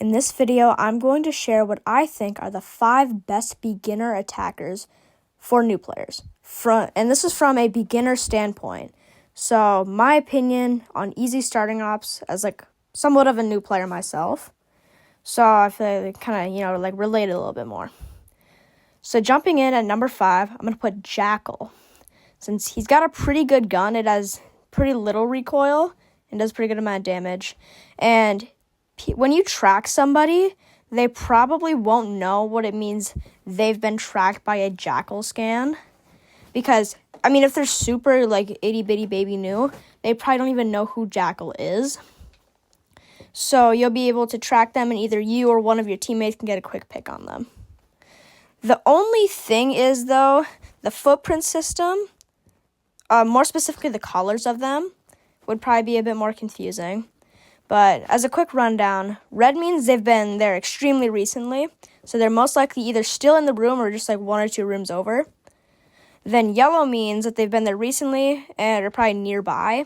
In this video, I'm going to share what I think are the 5 best beginner attackers for new players. And this is from a beginner standpoint. So my opinion on easy starting ops as somewhat of a new player myself. So I feel like kind of, relate a little bit more. So jumping in at number 5, I'm going to put Jackal. Since he's got a pretty good gun, it has pretty little recoil and does pretty good amount of damage. And when you track somebody, they probably won't know what it means they've been tracked by a Jackal scan. Because, if they're super, itty-bitty baby new, they probably don't even know who Jackal is. So you'll be able to track them, and either you or one of your teammates can get a quick pick on them. The only thing is, though, the footprint system, more specifically the colors of them, would probably be a bit more confusing. But as a quick rundown, red means they've been there extremely recently, so they're most likely either still in the room or just 1 or 2 rooms over. Then yellow means that they've been there recently and are probably nearby.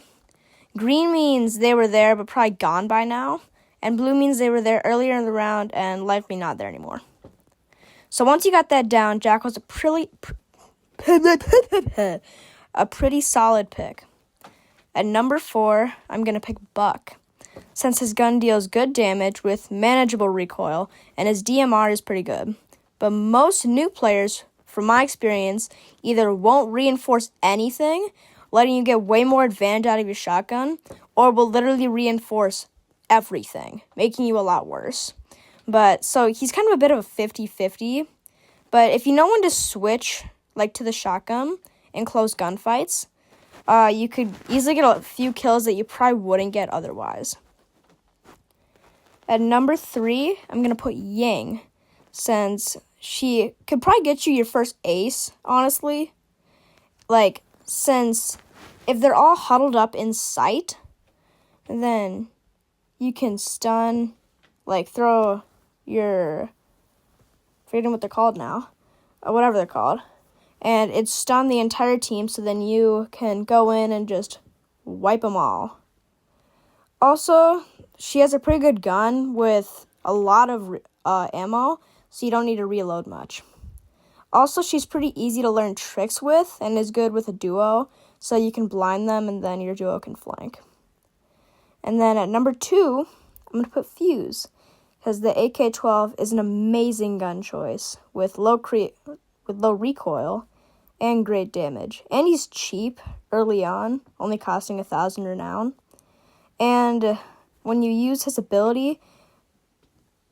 Green means they were there but probably gone by now. And blue means they were there earlier in the round and likely not there anymore. So once you got that down, Jackal's a pretty solid pick. At number 4, I'm going to pick Buck, since his gun deals good damage with manageable recoil, and his DMR is pretty good. But most new players, from my experience, either won't reinforce anything, letting you get way more advantage out of your shotgun, or will literally reinforce everything, making you a lot worse. So he's kind of a bit of a 50-50, but if you know when to switch, to the shotgun in close gunfights, you could easily get a few kills that you probably wouldn't get otherwise. At number 3, I'm going to put Ying, since she could probably get you your first ace, honestly. Since if they're all huddled up in sight, then you can stun, throw your, forgetting what they're called now, whatever they're called, and it stun the entire team, so then you can go in and just wipe them all. Also, she has a pretty good gun with a lot of ammo, so you don't need to reload much. Also, she's pretty easy to learn tricks with and is good with a duo, so you can blind them and then your duo can flank. And then at number 2, I'm going to put Fuse, because the AK-12 is an amazing gun choice with low recoil and great damage. And he's cheap early on, only costing 1,000 renown. And when you use his ability,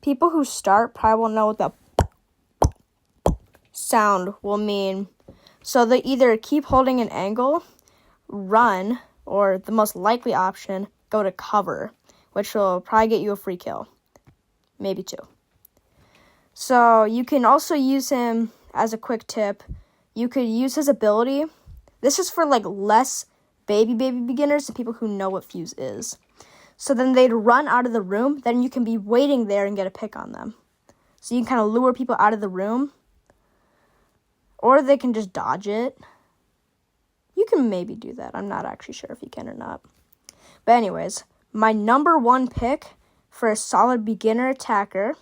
people who start probably won't know what the sound will mean. So they either keep holding an angle, run, or the most likely option, go to cover, which will probably get you a free kill. Maybe 2. So you can also use him as a quick tip. You could use his ability. This is for less baby beginners and people who know what Fuse is. So then they'd run out of the room, then you can be waiting there and get a pick on them. So you can kind of lure people out of the room, or they can just dodge it. You can maybe do that. I'm not actually sure if you can or not. But anyways, my number 1 pick for a solid beginner attacker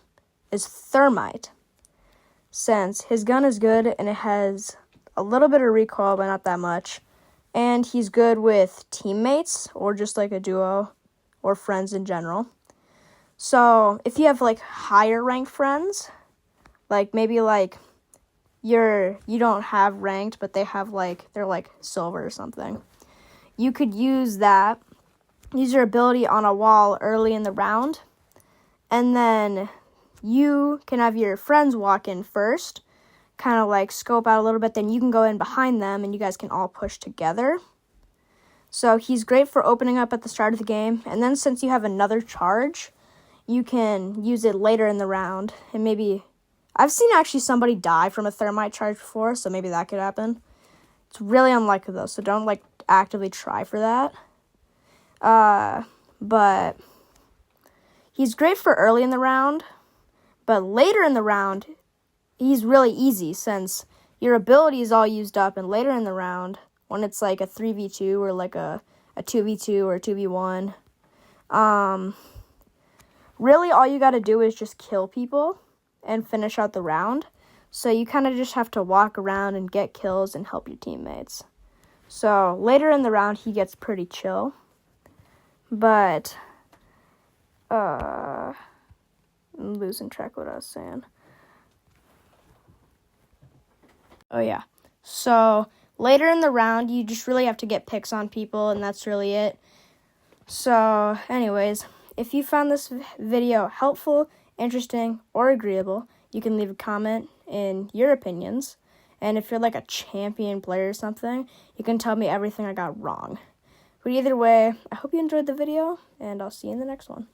is Thermite, since his gun is good and it has a little bit of recoil, but not that much. And he's good with teammates or just a duo or friends in general. So if you have higher ranked friends, maybe you don't have ranked, but they have they're silver or something, you could use your ability on a wall early in the round, and then you can have your friends walk in first, kind of scope out a little bit, then you can go in behind them and you guys can all push together. So he's great for opening up at the start of the game, and then since you have another charge, you can use it later in the round. And maybe I've seen actually somebody die from a thermite charge before, so maybe that could happen. It's really unlikely though, so don't actively try for that. But he's great for early in the round, but later in the round, he's really easy since your ability is all used up, and later in the round, when it's a 3v2 or a 2v2 or 2v1, really all you got to do is just kill people and finish out the round. So you kind of just have to walk around and get kills and help your teammates. So later in the round, he gets pretty chill. But, I'm losing track of what I was saying. Oh, yeah. So later in the round, you just really have to get picks on people, and that's really it. So, anyways, if you found this video helpful, interesting, or agreeable, you can leave a comment in your opinions. And if you're like a champion player or something, you can tell me everything I got wrong. But either way, I hope you enjoyed the video, and I'll see you in the next one.